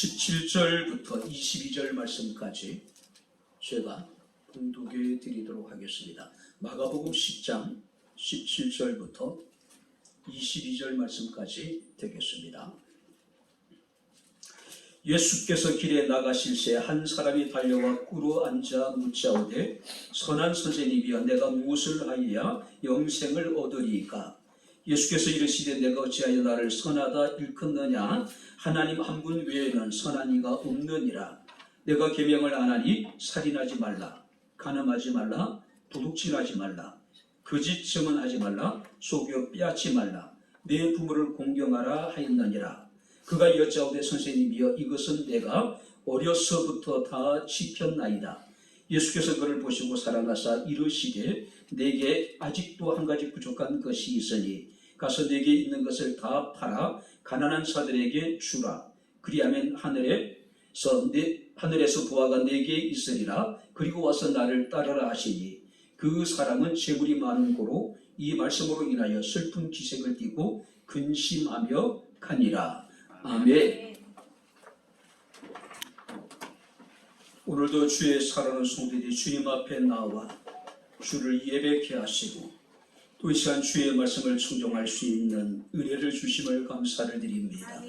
17절부터 22절 말씀까지 제가 봉독해 드리도록 하겠습니다. 마가복음 10장 17절부터 22절 말씀까지 되겠습니다. 예수께서 길에 나가실새 한 사람이 달려와 꿇어 앉아 묻자오되 선한 선생님이여 내가 무엇을 하여야 영생을 얻으리이까? 예수께서 이르시되 내가 어찌하여 나를 선하다 일컫느냐? 하나님 한 분 외에는 선한 이가 없느니라. 내가 계명을 안 하니 살인하지 말라, 간음하지 말라, 도둑질하지 말라, 거짓 증언하지 말라, 속여 빼앗지 말라, 내 부모를 공경하라 하였느니라. 그가 여짜오되 선생님이여 이것은 내가 어려서부터 다 지켰나이다. 예수께서 그를 보시고 사랑하사 이르시되 내게 아직도 한 가지 부족한 것이 있으니 가서 내게 있는 것을 다 팔아 가난한 자들에게 주라. 그리하면 하늘에서 부하가 내게 있으리라. 그리고 와서 나를 따르라 하시니 그 사람은 재물이 많은 고로 이 말씀으로 인하여 슬픈 기색을 띠고 근심하며 가니라. 아멘. 오늘도 주의 사랑하는 성도들이 주님 앞에 나와 주를 예배케 하시고 또 이 시간 주의 말씀을 청종할 수 있는 은혜를 주심을 감사를 드립니다.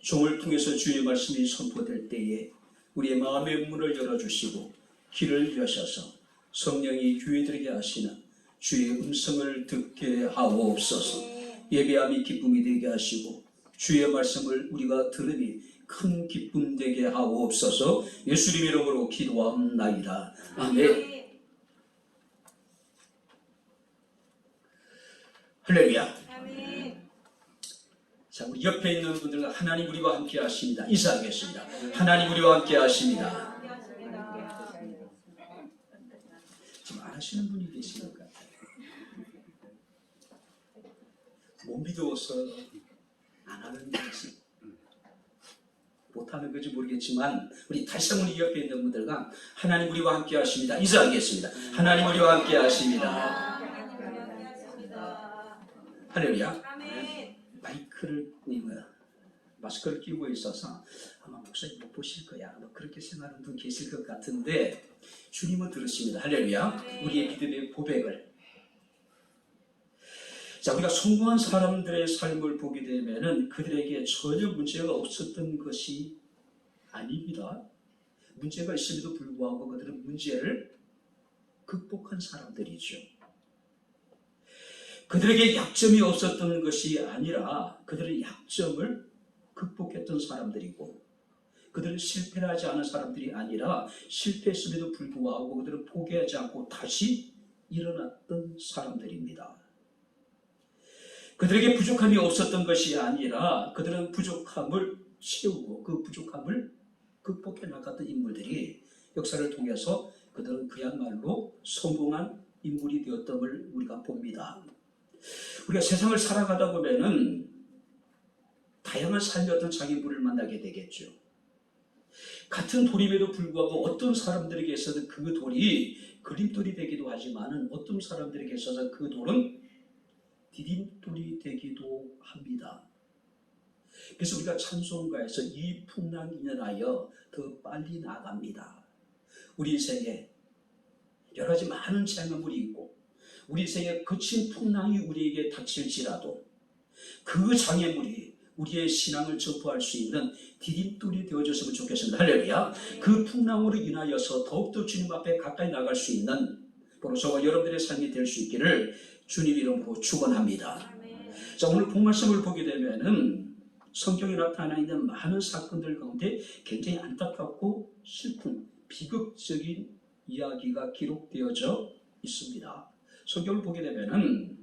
종을 통해서 주의 말씀이 선포될 때에 우리의 마음의 문을 열어주시고 길을 여셔서 성령이 교회들에게 하시는 주의 음성을 듣게 하옵소서. 예배함이 기쁨이 되게 하시고 주의 말씀을 우리가 들으니 큰 기쁨 되게 하옵소서. 예수님 이름으로 기도합나이다. 아멘. 할렐루야. 아멘. 자, 우리 옆에 있는 분들과 하나님 우리와 함께 하십니다. 인사하겠습니다. 하나님 우리와 함께 하십니다. 지금 안 하시는 분이 계신 것 같아요. 못 믿어서 안 하는 것이 못하는 건지 모르겠지만 우리 다시 한번 옆에 있는 분들과 하나님 우리와 함께 하십니다. 인사하겠습니다. 하나님 우리와 함께 하십니다. 할렐루야. 마스크를 끼고 있어서 아마 목사님 못 보실 거야. 그렇게 생각하는 분 계실 것 같은데 주님은 들으십니다. 할렐루야. 우리의 믿음의 고백을. 자, 우리가 성공한 사람들의 삶을 보게 되면은 그들에게 전혀 문제가 없었던 것이 아닙니다. 문제가 있음에도 불구하고 그들은 문제를 극복한 사람들이죠. 그들에게 약점이 없었던 것이 아니라 그들은 약점을 극복했던 사람들이고 그들은 실패를 하지 않은 사람들이 아니라 실패했음에도 불구하고 그들은 포기하지 않고 다시 일어났던 사람들입니다. 그들에게 부족함이 없었던 것이 아니라 그들은 부족함을 채우고 그 부족함을 극복해 나갔던 인물들이 역사를 통해서 그들은 그야말로 성공한 인물이 되었음을 우리가 봅니다. 우리가 세상을 살아가다 보면은 다양한 삶의 어떤 장애물을 만나게 되겠죠. 같은 돌임에도 불구하고 어떤 사람들에게 있어서 그 돌이 그림돌이 되기도 하지만은 어떤 사람들에게 있어서 그 돌은 디딤돌이 되기도 합니다. 그래서 우리가 찬송가에서 이 풍랑 인연하여 더 빨리 나갑니다. 우리 인생에 여러 가지 많은 장애물이 있고 우리 인생에 거친 풍랑이 우리에게 닥칠지라도 그 장애물이 우리의 신앙을 전포할 수 있는 디딤돌이 되어줬으면 좋겠습니다. 할렐루야. 그 풍랑으로 인하여서 더욱더 주님 앞에 가까이 나갈 수 있는 바로 저와 여러분들의 삶이 될 수 있기를 주님 이름으로 축원합니다. 자, 오늘 본말씀을 보게 되면은 성경에 나타나 있는 많은 사건들 가운데 굉장히 안타깝고 슬픈 비극적인 이야기가 기록되어져 있습니다. 성경을 보게 되면은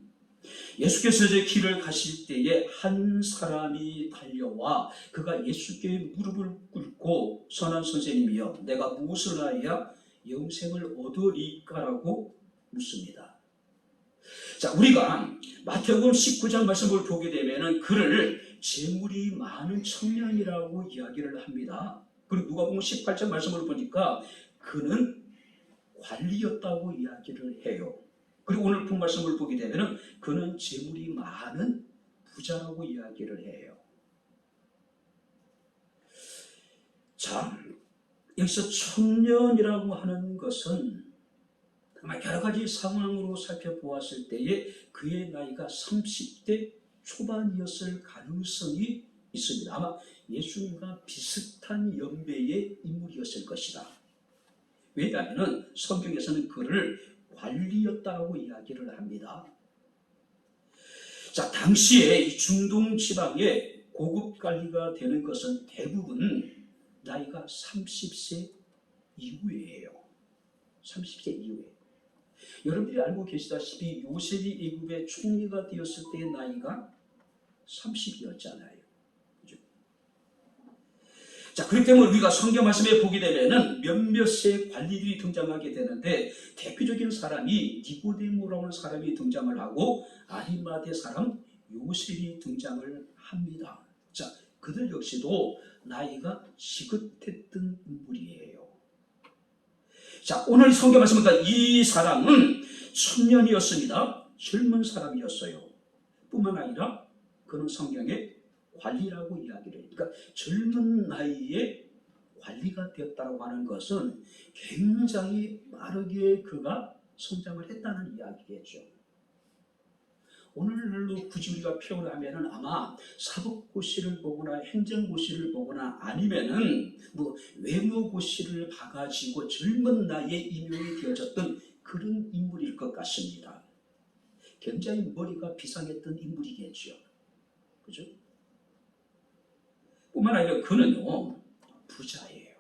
예수께서 이제 길을 가실 때에 한 사람이 달려와 그가 예수께 무릎을 꿇고 선한 선생님이여 내가 무엇을 하여야 영생을 얻으리까라고 묻습니다. 자, 우리가 마태복음 19장 말씀을 보게 되면은 그를 재물이 많은 청년이라고 이야기를 합니다. 그리고 누가복음 18장 말씀을 보니까 그는 관리였다고 이야기를 해요. 그리고 오늘 본 말씀을 보게 되면은 그는 재물이 많은 부자라고 이야기를 해요. 자, 여기서 청년이라고 하는 것은 아마 여러 가지 상황으로 살펴보았을 때에 그의 나이가 30대 초반이었을 가능성이 있습니다. 아마 예수님과 비슷한 연배의 인물이었을 것이다. 왜냐하면 성경에서는 그를 관리였다고 이야기를 합니다. 자, 당시에 이 중동 지방에 고급 관리가 되는 것은 대부분 나이가 30세 이후예요. 30세 이후에. 여러분들이 알고 계시다시피 요셉이 애굽의 총리가 되었을 때의 나이가 30이었잖아요. 그죠? 자, 그렇기 때문에 우리가 성경 말씀에 보게 되면은 몇몇의 관리들이 등장하게 되는데 대표적인 사람이 니고데모라고 하는 사람이 등장을 하고 아리마대 사람 요셉이 등장을 합니다. 자, 그들 역시도 나이가 지긋했던 인물이에요. 자, 오늘 성경 말씀은 이 사람은 청년이었습니다. 젊은 사람이었어요. 뿐만 아니라 그는 성경에 관리라고 이야기를 해요. 그러니까 젊은 나이에 관리가 되었다고 하는 것은 굉장히 빠르게 그가 성장을 했다는 이야기겠죠. 오늘날로 굳이 우리가 표현을 하면은 아마 사법고시를 보거나 행정고시를 보거나 아니면은 뭐 외무고시를 봐가지고 젊은 나이에 임용이 되어졌던 그런 인물일 것 같습니다. 굉장히 머리가 비상했던 인물이겠죠. 그죠? 뿐만 아니라 그는요, 부자예요.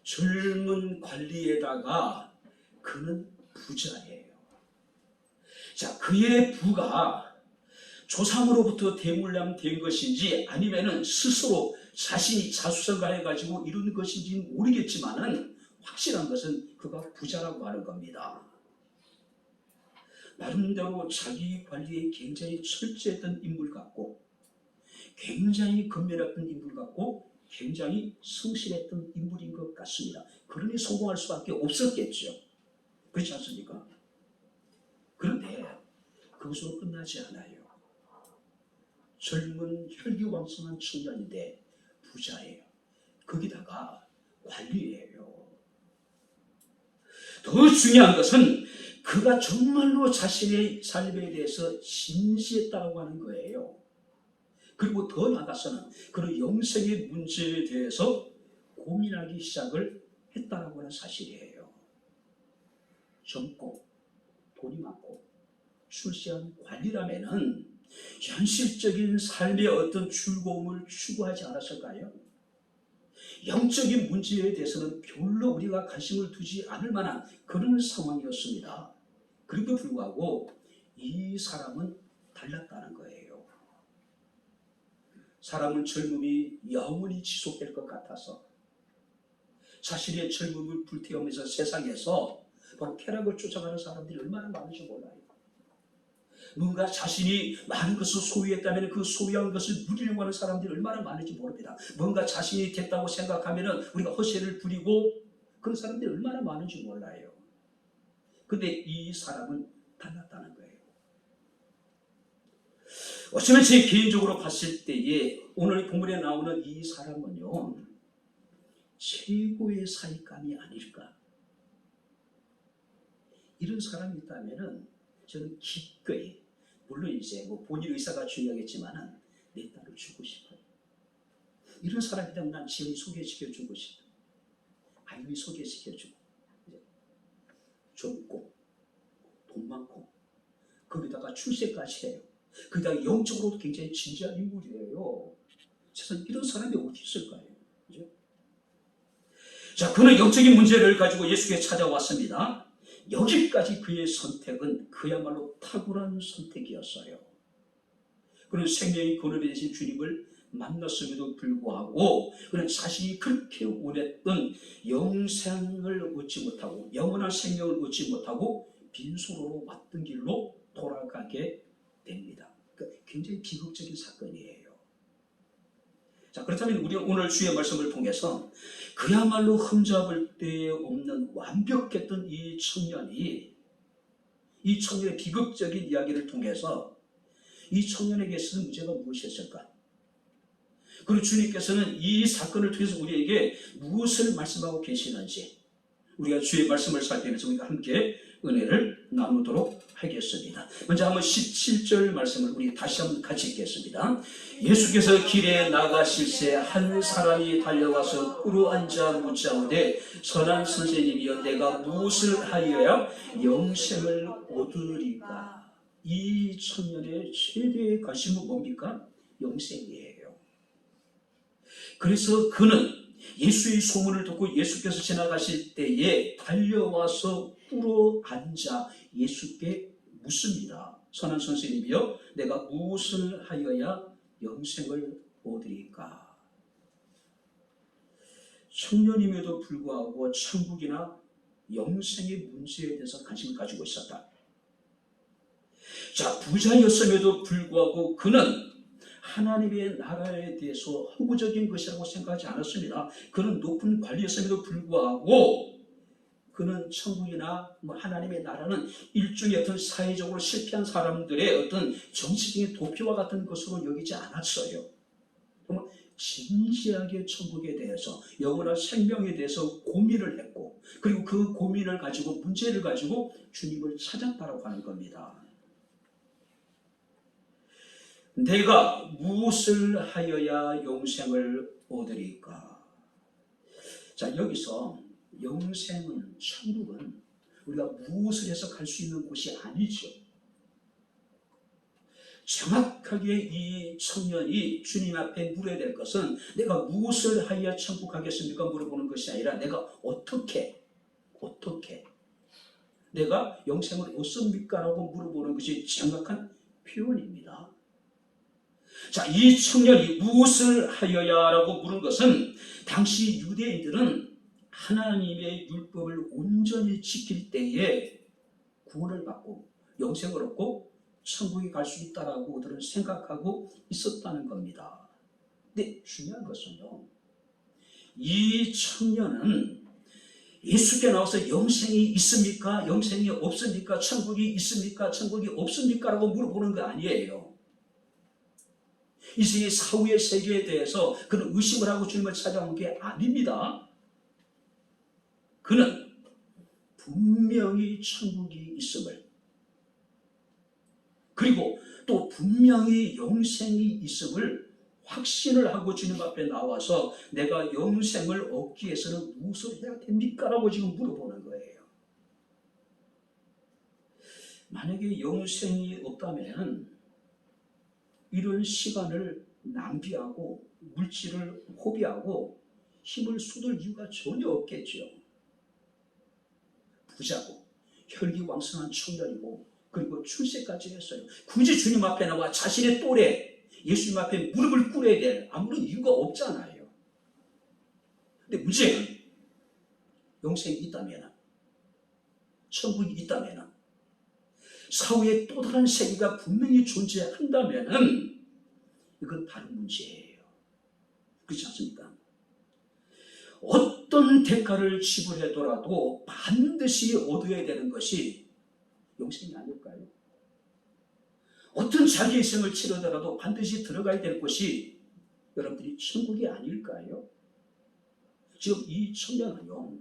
젊은 관리에다가 그는 부자예요. 자, 그의 부가 조상으로부터 대물림된 것인지 아니면은 스스로 자신이 자수성가해가지고 이룬 것인지 모르겠지만은 확실한 것은 그가 부자라고 하는 겁니다. 나름대로 자기 관리에 굉장히 철저했던 인물 같고 굉장히 근면했던 인물 같고 굉장히 성실했던 인물인 것 같습니다. 그러니 성공할 수밖에 없었겠죠. 그렇지 않습니까? 그런데 그것으로 끝나지 않아요. 젊은 혈기왕성한 청년인데 부자예요. 거기다가 관리예요. 더 중요한 것은 그가 정말로 자신의 삶에 대해서 진지했다고 하는 거예요. 그리고 더 나아가서는 그는 영생의 문제에 대해서 고민하기 시작을 했다고 하는 사실이에요. 젊고 돈이 많고 출세한 관리라면은 현실적인 삶의 어떤 즐거움을 추구하지 않았을까요? 영적인 문제에 대해서는 별로 우리가 관심을 두지 않을 만한 그런 상황이었습니다. 그럼에도 불구하고 이 사람은 달랐다는 거예요. 사람은 젊음이 영원히 지속될 것 같아서 자신의 젊음을 불태우면서 세상에서 바로 쾌락을 쫓아가는 사람들이 얼마나 많은지 몰라요. 뭔가 자신이 많은 것을 소유했다면 그 소유한 것을 누리려고 하는 사람들이 얼마나 많은지 모릅니다. 뭔가 자신이 됐다고 생각하면 우리가 허세를 부리고 그런 사람들이 얼마나 많은지 몰라요. 근데 이 사람은 달랐다는 거예요. 어쩌면 제 개인적으로 봤을 때에 오늘 본문에 나오는 이 사람은요, 최고의 사익감이 아닐까. 이런 사람이 있다면 저는 기꺼이, 물론 이제 뭐 본인 의사가 중요하겠지만은 내 딸을 주고 싶어요. 이런 사람이라면 난 지연이 소개시켜주고 싶어. 아이미 소개시켜주고, 젊고 돈 많고 거기다가 출세까지 해요. 거기다가 영적으로도 굉장히 진지한 인물이에요. 세상에 이런 사람이 어디 있을까요? 그죠? 자, 그는 영적인 문제를 가지고 예수께 찾아왔습니다. 여기까지 그의 선택은 그야말로 탁월한 선택이었어요. 그는 생명의 근원이 되신 주님을 만났음에도 불구하고 그는 자신이 그렇게 원했던 영생을 얻지 못하고 영원한 생명을 얻지 못하고 빈손으로 왔던 길로 돌아가게 됩니다. 그러니까 굉장히 비극적인 사건이에요. 자, 그렇다면 우리가 오늘 주의 말씀을 통해서 그야말로 흠잡을 데 없는 완벽했던 이 청년의 비극적인 이야기를 통해서 이 청년에게 있어서 문제가 무엇이었을까? 그리고 주님께서는 이 사건을 통해서 우리에게 무엇을 말씀하고 계시는지 우리가 주의 말씀을 살피면서 우리가 함께 은혜를 나누도록 하겠습니다. 먼저 한번 17절 말씀을 우리 다시 한번 같이 읽겠습니다. 예수께서 길에 나가실새 한 사람이 달려와서 꿇어 앉아 묻자오되 선한 선생님이여 내가 무엇을 하여야 영생을 얻으리까? 이 청년의 최대의 관심은 뭡니까? 영생이에요. 그래서 그는 예수의 소문을 듣고 예수께서 지나가실 때에 달려와서 꿇어 앉아 예수께 묻습니다. 선한 선생님이여 내가 무엇을 하여야 영생을 얻으리까? 청년임에도 불구하고 천국이나 영생의 문제에 대해서 관심을 가지고 있었다. 자, 부자였음에도 불구하고 그는 하나님의 나라에 대해서 허구적인 것이라고 생각하지 않았습니다. 그는 높은 관리였음에도 불구하고 그는 천국이나 하나님의 나라는 일종의 어떤 사회적으로 실패한 사람들의 어떤 정치적인 도표와 같은 것으로 여기지 않았어요. 정말 진지하게 천국에 대해서, 영원한 생명에 대해서 고민을 했고, 그리고 그 고민을 가지고, 문제를 가지고 주님을 찾았다고 하는 겁니다. 내가 무엇을 하여야 영생을 얻으리까? 자, 여기서 영생은, 천국은 우리가 무엇을 해서 갈 수 있는 곳이 아니죠. 정확하게 이 청년이 주님 앞에 물어야 될 것은 내가 무엇을 하여야 천국 가겠습니까? 물어보는 것이 아니라 내가 어떻게 내가 영생을 얻습니까? 라고 물어보는 것이 정확한 표현입니다. 자, 이 청년이 무엇을 하여야 라고 물은 것은 당시 유대인들은 하나님의 율법을 온전히 지킬 때에 구원을 받고 영생을 얻고 천국에 갈 수 있다라고 그들은 생각하고 있었다는 겁니다. 근데 중요한 것은요, 이 청년은 예수께 나와서 영생이 있습니까? 영생이 없습니까? 천국이 있습니까? 천국이 없습니까? 라고 물어보는 거 아니에요. 이 세계 사후의 세계에 대해서 그는 의심을 하고 주님을 찾아온 게 아닙니다. 그는 분명히 천국이 있음을, 그리고 또 분명히 영생이 있음을 확신을 하고 주님 앞에 나와서 내가 영생을 얻기 위해서는 무엇을 해야 됩니까? 라고 지금 물어보는 거예요. 만약에 영생이 없다면 이런 시간을 낭비하고 물질을 허비하고 힘을 쏟을 이유가 전혀 없겠죠. 부자고 혈기왕성한 청년이고 그리고 출세까지 했어요. 굳이 주님 앞에 나와 자신의 또래 예수님 앞에 무릎을 꿇어야 될 아무런 이유가 없잖아요. 근데 문제는 영생이 있다면, 천국이 있다면, 사후에 또 다른 세계가 분명히 존재한다면 이건 다른 문제예요. 그렇지 않습니까? 어떤 대가를 지불하더라도 반드시 얻어야 되는 것이 영생이 아닐까요? 어떤 자기의 생을 치르더라도 반드시 들어가야 될 곳이 여러분들이 천국이 아닐까요? 지금 이 청년은요,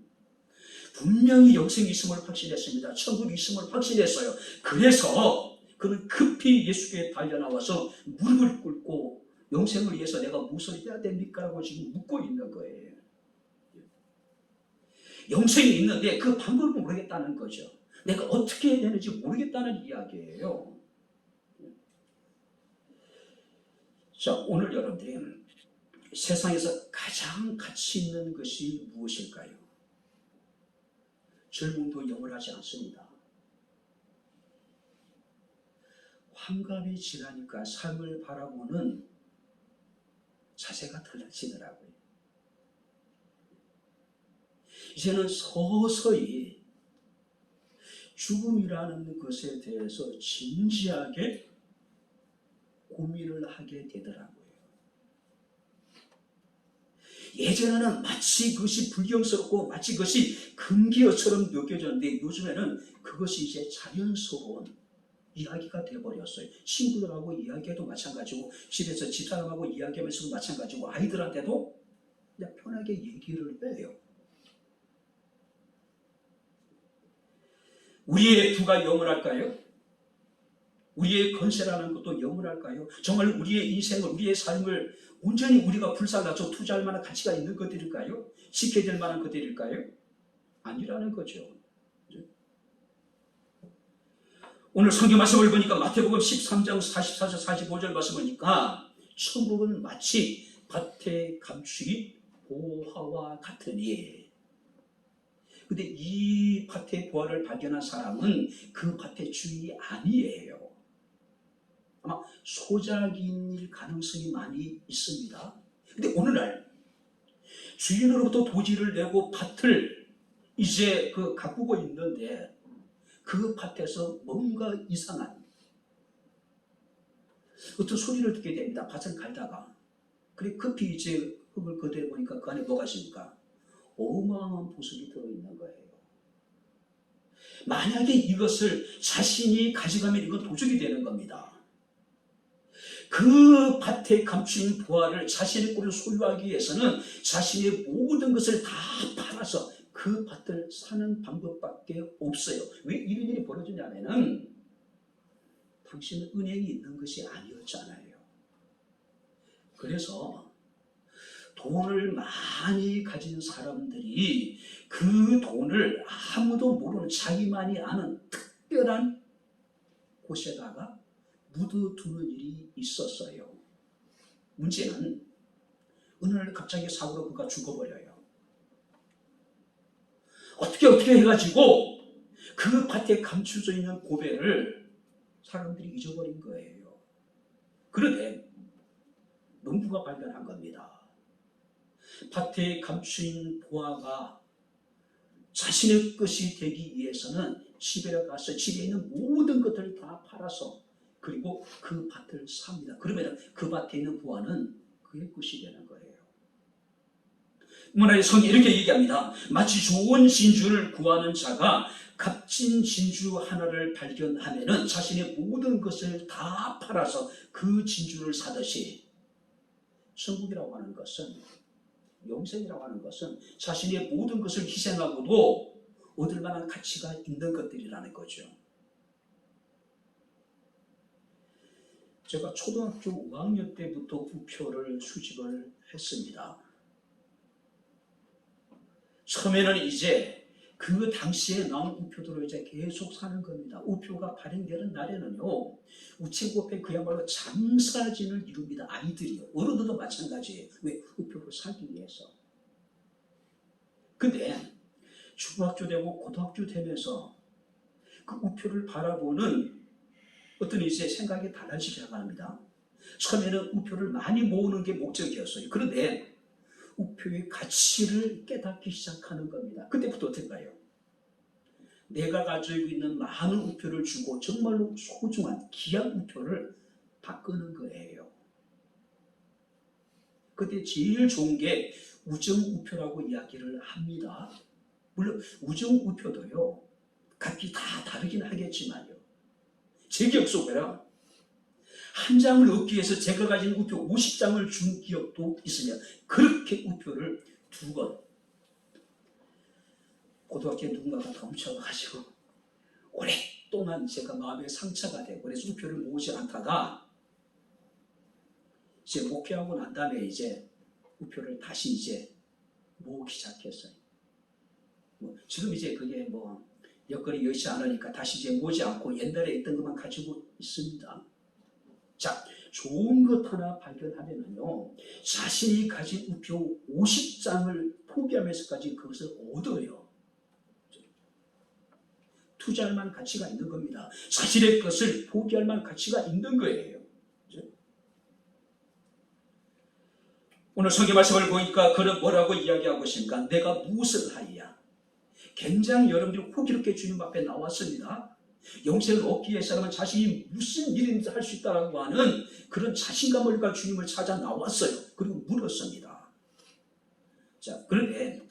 분명히 영생이 있음을 확신했습니다. 천국이 있음을 확신했어요. 그래서 그는 급히 예수께 달려나와서 무릎을 꿇고 영생을 위해서 내가 무엇을 해야 됩니까? 라고 지금 묻고 있는 거예요. 영생이 있는데 그 방법을 모르겠다는 거죠. 내가 어떻게 해야 되는지 모르겠다는 이야기예요. 자, 오늘 여러분들이 세상에서 가장 가치 있는 것이 무엇일까요? 젊음도 영원하지 않습니다. 환갑이 지나니까 삶을 바라보는 자세가 달라지더라고요. 이제는 서서히 죽음이라는 것에 대해서 진지하게 고민을 하게 되더라고요. 예전에는 마치 그것이 불경스럽고 마치 그것이 금기어처럼 느껴졌는데 요즘에는 그것이 이제 자연스러운 이야기가 돼버렸어요. 친구들하고 이야기해도 마찬가지고, 집에서 집사람하고 이야기하면서도 마찬가지고, 아이들한테도 그냥 편하게 얘기를 해요. 우리의 부가 영원할까요? 우리의 건세라는 것도 영원할까요? 정말 우리의 인생을, 우리의 삶을 온전히 우리가 불살라서 투자할 만한 가치가 있는 것들일까요? 지켜야 될 만한 것들일까요? 아니라는 거죠. 오늘 성경 말씀을 보니까 마태복음 13장 44절 45절 말씀 보니까 천국은 마치 밭에 감추인 보화와 같으니, 근데 이 밭의 보화를 발견한 사람은 그 밭의 주인이 아니에요. 아마 소작인일 가능성이 많이 있습니다. 근데 오늘날 주인으로부터 도지를 내고 밭을 이제 가꾸고 있는데, 그 밭에서 뭔가 이상한 어떤 소리를 듣게 됩니다. 밭을 갈다가. 그리고 급히 이제 흙을 걷어 보니까 그 안에 뭐가 있습니까? 어마어마한 보석이 들어있는 거예요. 만약에 이것을 자신이 가져가면 이건 도둑이 되는 겁니다. 그 밭에 감춘 보화를 자신의 꼴을 소유하기 위해서는 자신의 모든 것을 다 팔아서 그 밭을 사는 방법밖에 없어요. 왜 이런 일이 벌어지냐면은 당신은 은행이 있는 것이 아니었잖아요. 그래서 돈을 많이 가진 사람들이 그 돈을 아무도 모르는 자기만이 아는 특별한 곳에다가 묻어두는 일이 있었어요. 문제는 어느 날 갑자기 사고로 그가 죽어버려요. 어떻게 해가지고 그 밭에 감춰져 있는 고배를 사람들이 잊어버린 거예요. 그런데 농부가 발견한 겁니다. 밭에 감춘 보화가 자신의 것이 되기 위해서는 집에 가서 집에 있는 모든 것들을 다 팔아서 그리고 그 밭을 삽니다. 그러면 그 밭에 있는 보화는 그의 것이 되는 거예요. 문화의 성이 이렇게 얘기합니다. 마치 좋은 진주를 구하는 자가 값진 진주 하나를 발견하면은 자신의 모든 것을 다 팔아서 그 진주를 사듯이, 천국이라고 하는 것은, 영생이라고 하는 것은 자신의 모든 것을 희생하고도 얻을 만한 가치가 있는 것들이라는 거죠. 제가 초등학교 5학년 때부터 우표를 수집을 했습니다. 처음에는 이제 그 당시에 나온 우표들로 이제 계속 사는 겁니다. 우표가 발행되는 날에는요, 우체국에 그야말로 장사진을 이룹니다. 아이들이요. 어른들도 마찬가지예요. 왜? 우표를 사기 위해서. 근데 중학교 되고 고등학교 되면서 그 우표를 바라보는 어떤 이제 생각이 달라지기 시작합니다. 처음에는 우표를 많이 모으는 게 목적이었어요. 그런데 우표의 가치를 깨닫기 시작하는 겁니다. 그때부터 어떨까요? 내가 가지고 있는 많은 우표를 주고 정말로 소중한 귀한 우표를 바꾸는 거예요. 그때 제일 좋은 게 우정우표라고 이야기를 합니다. 물론 우정우표도요, 각기 다 다르긴 하겠지만요, 제 기억 속에는 한 장을 얻기 위해서 제가 가진 우표 50장을 준 기억도 있으며, 그렇게 우표를 2권, 고등학교에 누군가가 덤쳐가지고 오랫동안 제가 마음에 상처가 되고 그래서 우표를 모으지 않다가 이제 목회하고 난 다음에 이제 우표를 다시 이제 모으기 시작했어요. 지금 이제 그게 여건이 여의치 않으니까 다시 이제 모으지 않고 옛날에 있던 것만 가지고 있습니다. 자, 좋은 것 하나 발견하면은요, 자신이 가진 우표 50장을 포기하면서까지 그것을 얻어요. 투자할 만한 가치가 있는 겁니다. 자신의 것을 포기할 만한 가치가 있는 거예요. 오늘 성경 말씀을 보니까 그는 뭐라고 이야기하고 있습니까? 내가 무엇을 하리야? 굉장히 여러분들이 호기롭게 주님 앞에 나왔습니다. 영생을 얻기 위해서는 자신이 무슨 일인지 할 수 있다고 하는 그런 자신감을 가지고 주님을 찾아 나왔어요. 그리고 물었습니다. 자, 그런데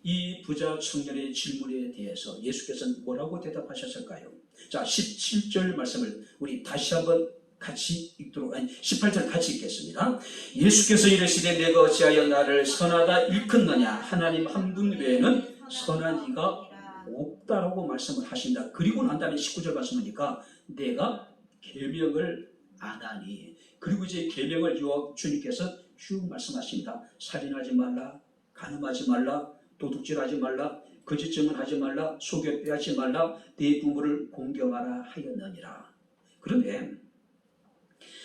이 부자 청년의 질문에 대해서 예수께서는 뭐라고 대답하셨을까요? 자, 17절 말씀을 우리 다시 한번 같이 읽도록, 18절 같이 읽겠습니다. 예수께서 이르시되 내가 어찌하여 나를 선하다 일컫느냐. 하나님 한 분 외에는 선한 이가 없다라고 말씀을 하신다. 그리고 난 다음에 19절 말씀하니까 내가 계명을 안 하니. 그리고 이제 계명을 주님께서 쭉 말씀하십니다. 살인하지 말라, 간음하지 말라, 도둑질하지 말라, 거짓 증언하지 말라, 속여 빼앗지 말라, 네 부모를 공경하라 하였느니라. 그런데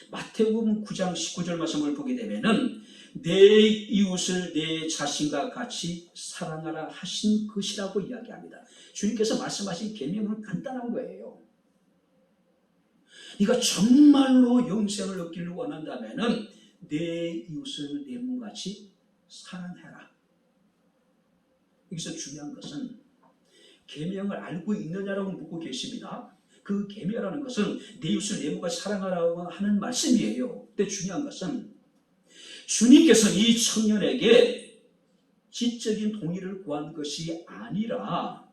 마태복음 9장 19절 말씀을 보게 되면은 내 이웃을 내 자신과 같이 사랑하라 하신 것이라고 이야기합니다. 주님께서 말씀하신 계명은 간단한 거예요. 네가 정말로 영생을 얻기를 원한다면은 내 이웃을 내 몸같이 사랑해라. 여기서 중요한 것은 계명을 알고 있느냐라고 묻고 계십니다. 그 계명이라는 것은 내 이웃을 내 몸같이 사랑하라고 하는 말씀이에요. 근데 중요한 것은 주님께서 이 청년에게 지적인 동의를 구한 것이 아니라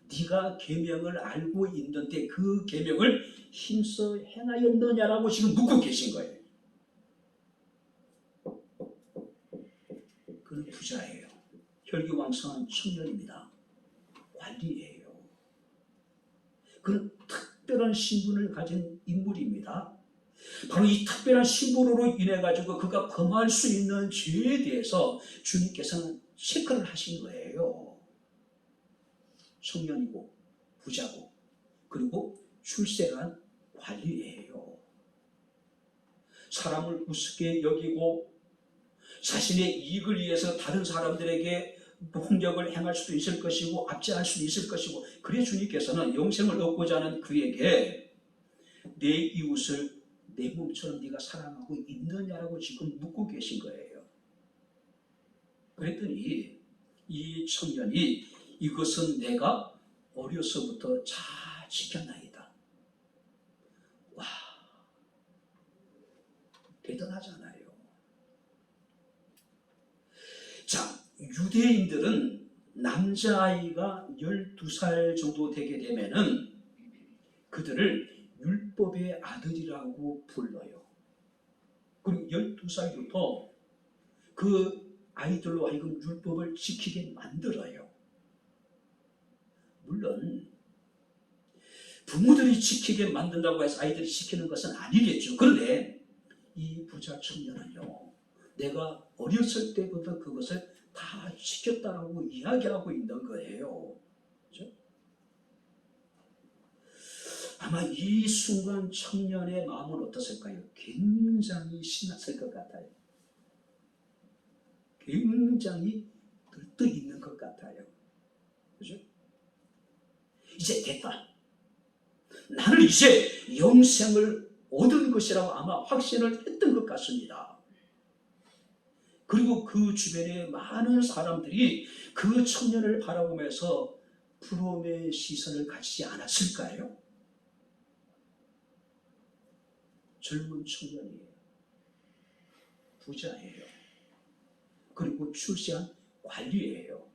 네가 계명을 알고 있는데 그 계명을 힘써 행하였느냐라고 지금 묻고 계신 거예요. 그는 부자예요. 혈기왕성한 청년입니다. 관리예요. 그는 특별한 신분을 가진 인물입니다. 바로 이 특별한 신분으로 인해 가지고 그가 범할 수 있는 죄에 대해서 주님께서는 체크를 하신 거예요. 청년이고 부자고 그리고 출세한 관리예요. 사람을 우습게 여기고 자신의 이익을 위해서 다른 사람들에게 폭력을 행할 수도 있을 것이고 압제할 수도 있을 것이고, 그래 주님께서는 영생을 얻고자 하는 그에게 내 이웃을 내 몸처럼 네가 사랑하고 있느냐라고 지금 묻고 계신 거예요. 그랬더니 이 청년이 이것은 내가 어려서부터 잘 지켰나이다. 와, 대단하잖아요. 자, 유대인들은 남자아이가 12살 정도 되게 되면은 그들을 율법의 아들이라고 불러요. 그리고 12살부터 그 아이들로 하여금 율법을 지키게 만들어요. 물론 부모들이 지키게 만든다고 해서 아이들이 지키는 것은 아니겠죠. 그런데 이 부자 청년은요, 내가 어렸을 때부터 그것을 다 지켰다라고 이야기하고 있는 거예요. 그렇죠? 아마 이 순간 청년의 마음은 어떻을까요? 굉장히 신났을 것 같아요. 굉장히 들떠 있는 것 같아요. 그렇죠? 이제 됐다. 나는 이제 영생을 얻은 것이라고 아마 확신을 했던 것 같습니다. 그리고 그 주변에 많은 사람들이 그 청년을 바라보면서 부러움의 시선을 가지지 않았을까요? 젊은 청년이에요. 부자예요. 그리고 출세한 관리예요.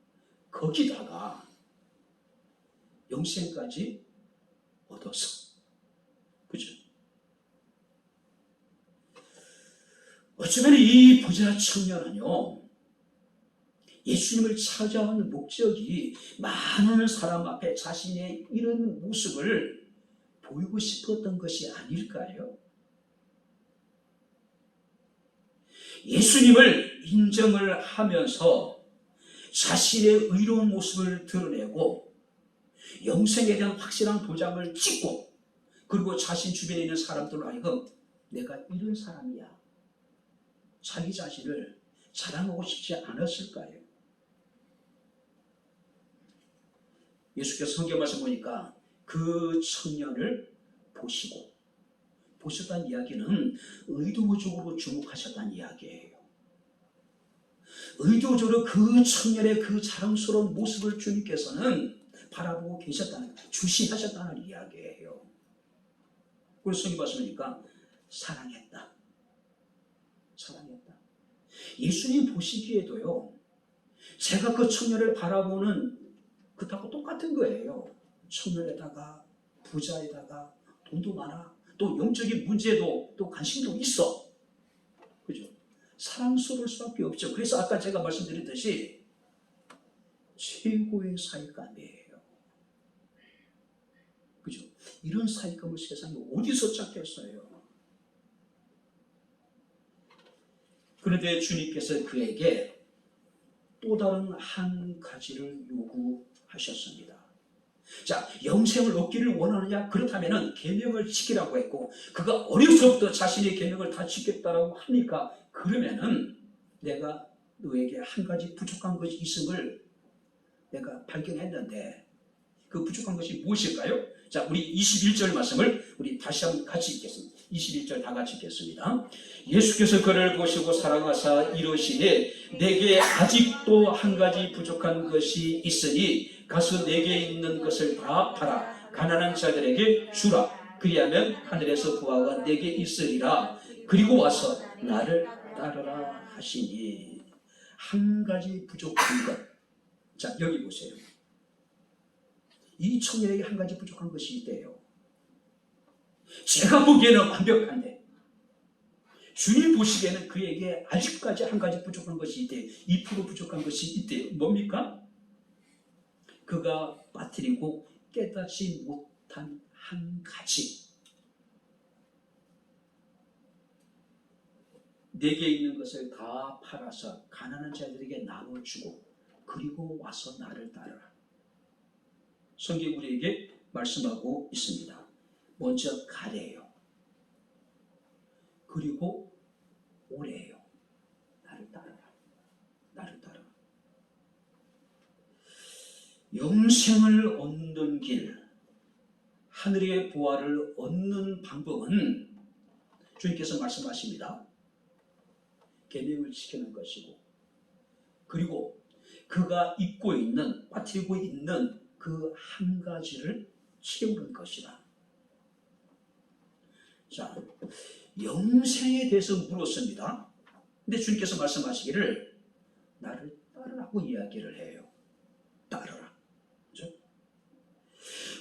거기다가 영생까지 얻어서. 그죠? 어쩌면 이 부자 청년은요, 예수님을 찾아온 목적이 많은 사람 앞에 자신의 이런 모습을 보이고 싶었던 것이 아닐까요? 예수님을 인정을 하면서 자신의 의로운 모습을 드러내고 영생에 대한 확실한 도장을 찍고, 그리고 자신 주변에 있는 사람들로 하여금 내가 이런 사람이야, 자기 자신을 자랑하고 싶지 않았을까요? 예수께서 성경 말씀 보니까 그 청년을 보셨다는 이야기는 의도적으로 주목하셨다는 이야기예요. 의도적으로 그 청년의 그 자랑스러운 모습을 주님께서는 바라보고 계셨다는, 주시하셨다는 이야기예요. 그래서 성경 말씀 보니까 사랑했다. 예수님 보시기에도요, 제가 그 청년을 바라보는 그하고 똑같은 거예요. 청년에다가 부자에다가 돈도 많아. 또 영적인 문제도 또 관심도 있어. 그죠? 사랑스러울 수밖에 없죠. 그래서 아까 제가 말씀드렸듯이 최고의 사익감이에요. 그죠? 이런 사익감을 세상에 어디서 찾겠어요? 그런데 주님께서 그에게 또 다른 한 가지를 요구하셨습니다. 자, 영생을 얻기를 원하느냐? 그렇다면 계명을 지키라고 했고, 그가 어려서부터 자신의 계명을 다 지켰다라고 하니까, 그러면은 내가 너에게 한 가지 부족한 것이 있음을 내가 발견했는데, 그 부족한 것이 무엇일까요? 자, 우리 21절 말씀을 우리 다시 한번 같이 읽겠습니다. 21절 다 같이 읽겠습니다. 예수께서 그를 보시고 사랑하사 이르시되 내게 아직도 한 가지 부족한 것이 있으니 가서 내게 있는 것을 다 팔아 가난한 자들에게 주라. 그리하면 하늘에서 부하가 내게 있으리라. 그리고 와서 나를 따르라 하시니. 한 가지 부족한 것. 자, 여기 보세요. 이 청년에게 한 가지 부족한 것이 있대요. 제가 보기에는 완벽한데 주님 보시기에는 그에게 아직까지 한 가지 부족한 것이 있대요. 2% 부족한 것이 있대요. 뭡니까? 그가 빠뜨리고 깨닫지 못한 한 가지. 내게 있는 것을 다 팔아서 가난한 자들에게 나눠주고 그리고 와서 나를 따르라. 성경 우리에게 말씀하고 있습니다. 먼저 가래요. 그리고 오래요. 나를 따르라. 나를 따르라. 영생을 얻는 길, 하늘의 보화를 얻는 방법은 주님께서 말씀하십니다. 계명을 지키는 것이고, 그리고 그가 입고 있는, 빠뜨리고 있는 그 한 가지를 채우는 것이다. 자, 영생에 대해서 물었습니다. 근데 주님께서 말씀하시기를 나를 따르라고 이야기를 해요. 따르라. 그렇죠?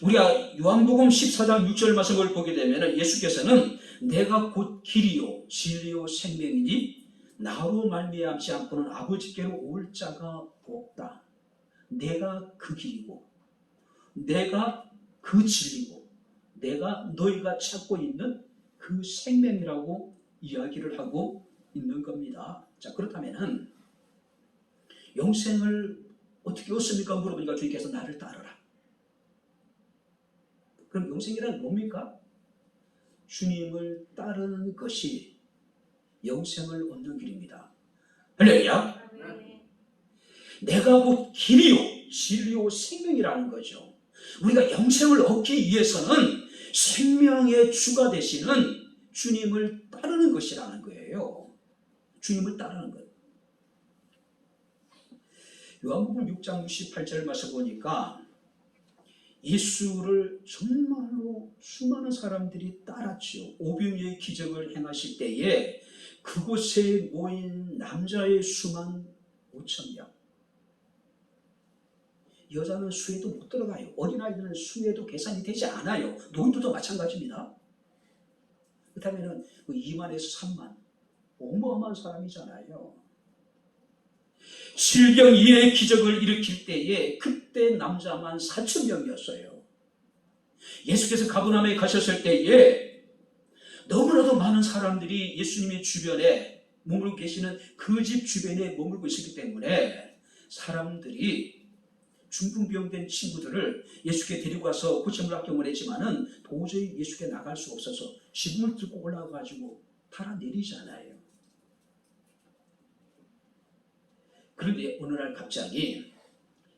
우리가 요한복음 14장 6절 말씀을 보게 되면 예수께서는 내가 곧 길이요 진리요 생명이니 나로 말미암지 않고는 아버지께로 올 자가 없다. 내가 그 길이고 내가 그 진리고 내가 너희가 찾고 있는 그 생명이라고 이야기를 하고 있는 겁니다. 자, 그렇다면 영생을 어떻게 얻습니까? 물어보니까 주님께서 나를 따르라. 그럼 영생이란 뭡니까? 주님을 따르는 것이 영생을 얻는 길입니다. 할렐루야. 내가 곧 길이요 진리요 생명이라는 거죠. 우리가 영생을 얻기 위해서는 생명의 주가 되시는 주님을 따르는 것이라는 거예요. 주님을 따르는 것. 요한복음 6장 68절 말씀 보니까 예수를 정말로 수많은 사람들이 따랐지요. 오병이의 기적을 행하실 때에 그곳에 모인 남자의 수만 5,000명. 여자는 수에도 못 들어가요. 어린아이들은 수에도 계산이 되지 않아요. 노인들도 마찬가지입니다. 그렇다면 2만에서 3만. 어마어마한 사람이잖아요. 질병이의 기적을 일으킬 때에 그때 남자만 4,000명이었어요. 예수께서 가버나움에 가셨을 때에 너무나도 많은 사람들이 예수님의 주변에 머물고 계시는 그 집 주변에 머물고 있었기 때문에 사람들이 중풍병된 친구들을 예수께 데리고 가서 고침을 합격을 했지만은 도저히 예수께 나갈 수 없어서 지붕을 뚫고 올라가가지고 달아내리잖아요. 그런데 어느 날 갑자기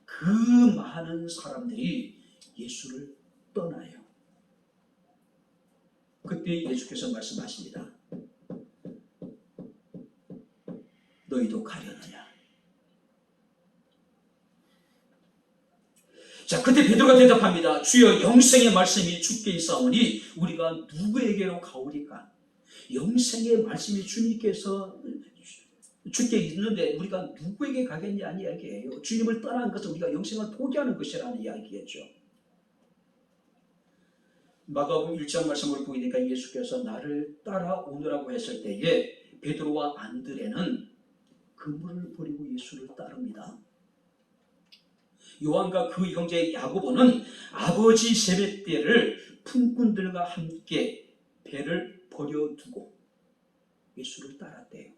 그 많은 사람들이 예수를 떠나요. 그때 예수께서 말씀하십니다. 너희도 가려느냐? 자, 그때 베드로가 대답합니다. 주여 영생의 말씀이 주께 있사오니 우리가 누구에게로 가오리까? 영생의 말씀이 주님께서 주께 있는데 우리가 누구에게 가겠냐는 이야기예요. 주님을 떠나는 것은 우리가 영생을 포기하는 것이라는 이야기겠죠. 마가복음 1장 말씀을 보니까 예수께서 나를 따라오느라고 했을 때에 베드로와 안드레는 그물을 버리고 예수를 따릅니다. 요한과 그 형제 야고보는 아버지 세뱃대를 품꾼들과 함께 배를 버려두고 예수를 따랐대요.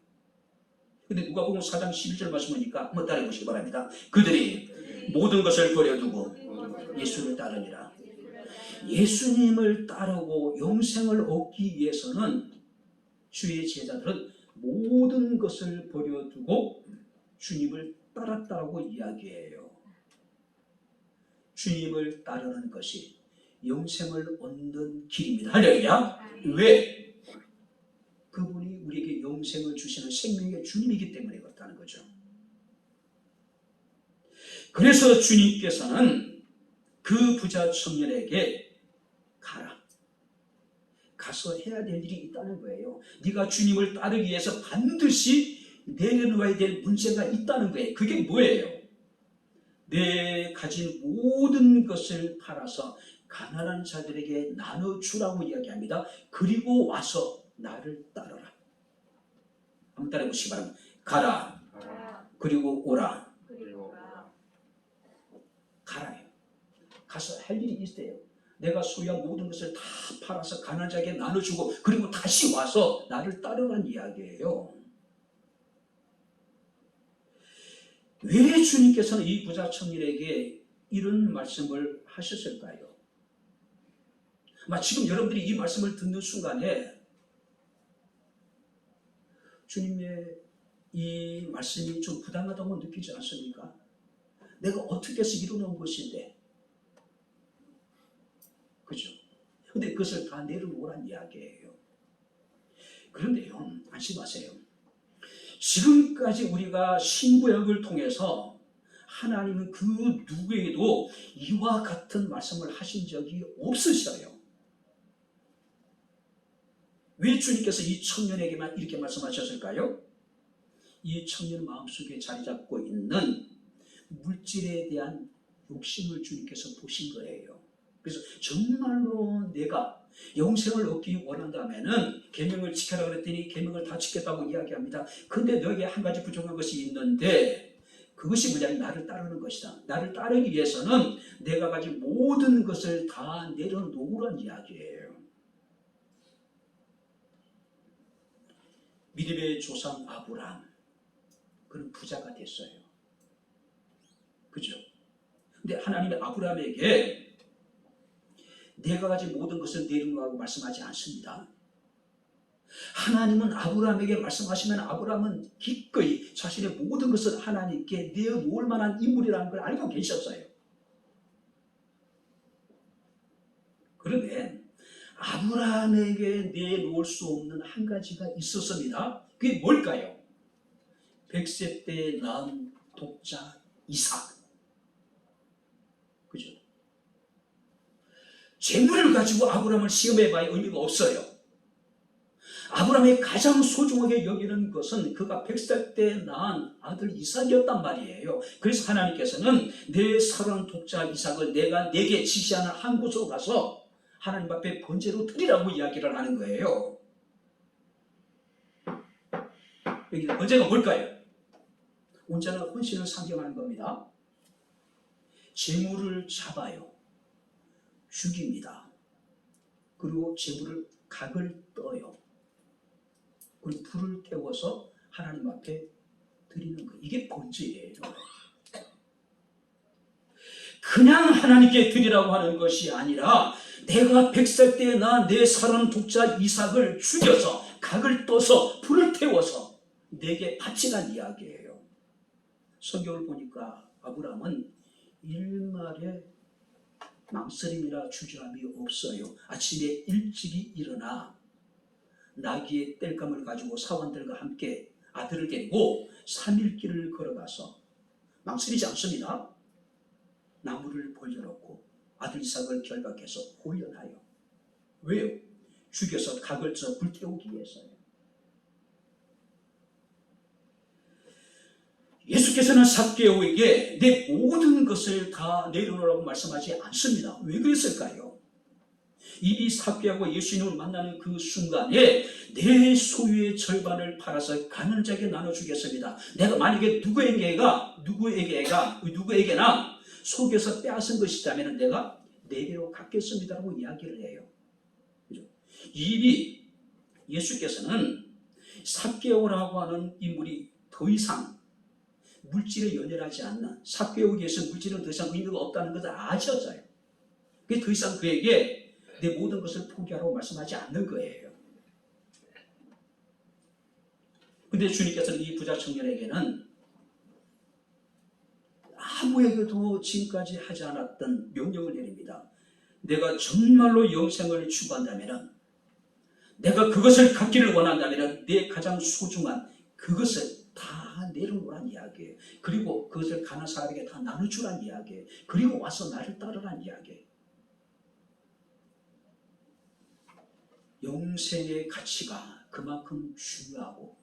근데 누가복음 4장 11절 말씀 보니까 한번 따라해 보시기 바랍니다. 그들이 모든 것을 버려두고 예수를 따르니라. 예수님을 따르고 영생을 얻기 위해서는 주의 제자들은 모든 것을 버려두고 주님을 따랐다고 이야기해요. 주님을 따르는 것이 영생을 얻는 길입니다. 할렐루야. 왜? 그분이 우리에게 영생을 주시는 생명의 주님이기 때문에 그렇다는 거죠. 그래서 주님께서는 그 부자 청년에게 가라. 가서 해야 될 일이 있다는 거예요. 네가 주님을 따르기 위해서 반드시 내려놓아야 될 문제가 있다는 거예요. 그게 뭐예요? 내 가진 모든 것을 팔아서 가난한 자들에게 나눠주라고 이야기합니다. 그리고 와서 나를 따르라. 한번 따라해 보시기 바랍니다. 가라. 그리고 오라. 가라요. 가서 할 일이 있어요. 내가 소유한 모든 것을 다 팔아서 가난한 자에게 나눠주고 그리고 다시 와서 나를 따르라는 이야기예요. 왜 주님께서는 이 부자 청년에게 이런 말씀을 하셨을까요? 지금 여러분들이 이 말씀을 듣는 순간에 주님의 이 말씀이 좀 부당하다고 느끼지 않습니까? 내가 어떻게 해서 이루는 것인데, 그죠? 근데 그것을 다 내려놓으란 이야기예요. 그런데요, 안심하세요. 지금까지 우리가 신구약을 통해서 하나님은 그 누구에게도 이와 같은 말씀을 하신 적이 없으셔요. 왜 주님께서 이 청년에게만 이렇게 말씀하셨을까요? 이 청년 마음속에 자리 잡고 있는 물질에 대한 욕심을 주님께서 보신 거예요. 그래서 정말로 내가 영생을 얻기 원한다면은 계명을 지켜라 그랬더니 계명을 다 지켰다고 이야기합니다. 근데 너에게 한 가지 부족한 것이 있는데 그것이 뭐냐면 나를 따르는 것이다. 나를 따르기 위해서는 내가 가진 모든 것을 다 내려놓으란 이야기예요. 믿음의 조상 아브라함, 그는 부자가 됐어요. 그죠? 근데 하나님이 아브라함에게 내가 가진 모든 것을 내려놓으라고 말씀하지 않습니다. 하나님은 아브라함에게 말씀하시면 아브라함은 기꺼이 자신의 모든 것을 하나님께 내어놓을 만한 인물이라는 걸 알고 계셨어요. 그런데 아브라함에게 내놓을 수 없는 한 가지가 있었습니다. 그게 뭘까요? 100세 때 낳은 독자 이삭. 그죠? 재물을 가지고 아브라함을 시험해봐야 의미가 없어요. 아브라함이 가장 소중하게 여기는 것은 그가 100살 때 낳은 아들 이삭이었단 말이에요. 그래서 하나님께서는 내 사랑하는 독자 이삭을 내가 내게 지시하는 한 곳으로 가서 하나님 앞에 번제로 드리라고 이야기를 하는 거예요. 여기 번제가 뭘까요? 온전한 헌신을 상징하는 겁니다. 재물을 잡아요. 죽입니다. 그리고 재물을 각을 떠요. 그리고 불을 태워서 하나님 앞에 드리는 거. 이게 번제예요. 그냥 하나님께 드리라고 하는 것이 아니라 내가 100살 때에 낳은 내 사랑하는 독자 이삭을 죽여서 각을 떠서 불을 태워서 내게 바치란 이야기예요. 성경을 보니까 아브라함은 일말에 망설임이나 주저함이 없어요. 아침에 일찍이 일어나 나귀의 땔감을 가지고 사원들과 함께 아들을 데리고 3일 길을 걸어가서 망설이지 않습니다. 나무를 벌려놓고 아들 이삭을 결박해서 호연하여. 왜요? 죽여서 각을 쳐 불태우기 위해서요. 예수께서는 삭개오에게 내 모든 것을 다 내려놓으라고 말씀하지 않습니다. 왜 그랬을까요? 이 삭개하고 예수님을 만나는 그 순간에 내 소유의 절반을 팔아서 가난한 자에게 나눠주겠습니다. 내가 만약에 누구에게나 속여서 빼앗은 것이 있다면 내가 내게로 갚겠습니다라고 이야기를 해요. 그죠? 이미 예수께서는 삭개오라고 하는 인물이 더 이상 물질에 연연하지 않는, 삭개오에 위해서 물질은 더 이상 의미가 없다는 것을 아셨어요. 그게 더 이상 그에게 내 모든 것을 포기하라고 말씀하지 않는 거예요. 근데 주님께서는 이 부자 청년에게는 아무에게도 지금까지 하지 않았던 명령을 내립니다. 내가 정말로 영생을 추구한다면, 내가 그것을 갖기를 원한다면 내 가장 소중한 그것을 다 내려놓으란 이야기예요. 그리고 그것을 가난한 사람에게 다 나눠주란 이야기예요. 그리고 와서 나를 따르란 이야기예요. 영생의 가치가 그만큼 중요하고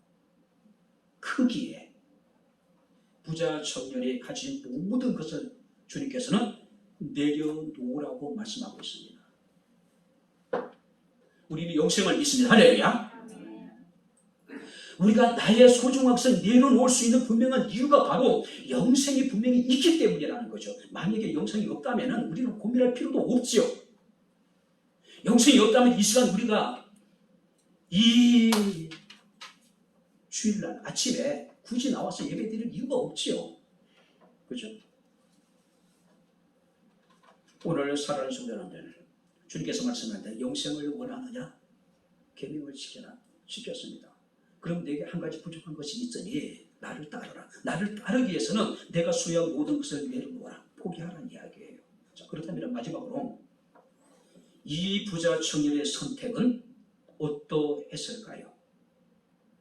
크기에 부자 청년이 가진 모든 것을 주님께서는 내려놓으라고 말씀하고 있습니다. 우리는 영생을 믿습니다. 할렐루야. 우리가 나의 소중한 것을 내려놓을 수 있는 분명한 이유가 바로 영생이 분명히 있기 때문이라는 거죠. 만약에 영생이 없다면 우리는 고민할 필요도 없지요. 영생이 없다면 이 시간 우리가 이 주일날 아침에 굳이 나와서 예배 드릴 이유가 없지요. 그렇죠? 오늘 사랑하는 성도님들, 주님께서 말씀하는데 영생을 원하느냐? 계명을 지켜라. 지켰습니다. 그럼 내게 한 가지 부족한 것이 있으니 나를 따르라. 나를 따르기 위해서는 내가 소유한 모든 것을 내려놓아라. 포기하라는 이야기예요. 자, 그렇다면 마지막으로 이 부자 청년의 선택은 어떠했을까요?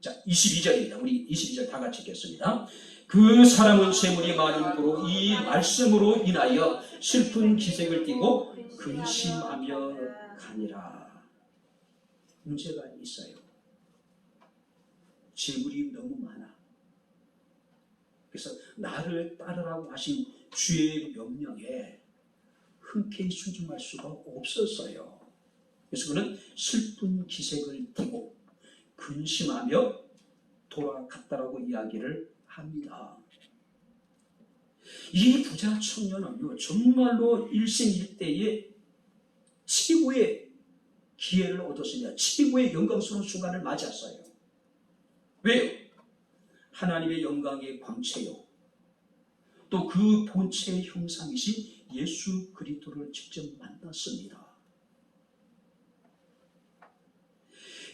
자, 22절입니다. 우리 22절 다 같이 읽겠습니다. 그 사람은 재물이 많음으로 이 말씀으로 인하여 슬픈 기색을 띠고 근심하며 가니라. 문제가 있어요. 재물이 너무 많아. 그래서 나를 따르라고 하신 주의 명령에 흔쾌히 순종할 수가 없었어요. 그래서 그는 슬픈 기색을 띠고 근심하며 돌아갔다라고 이야기를 합니다. 이 부자 청년은요, 정말로 일생일대의 최고의 기회를 얻었습니다. 최고의 영광스러운 순간을 맞이했어요. 왜요? 하나님의 영광의 광채요, 또 그 본체의 형상이신 예수 그리스도를 직접 만났습니다.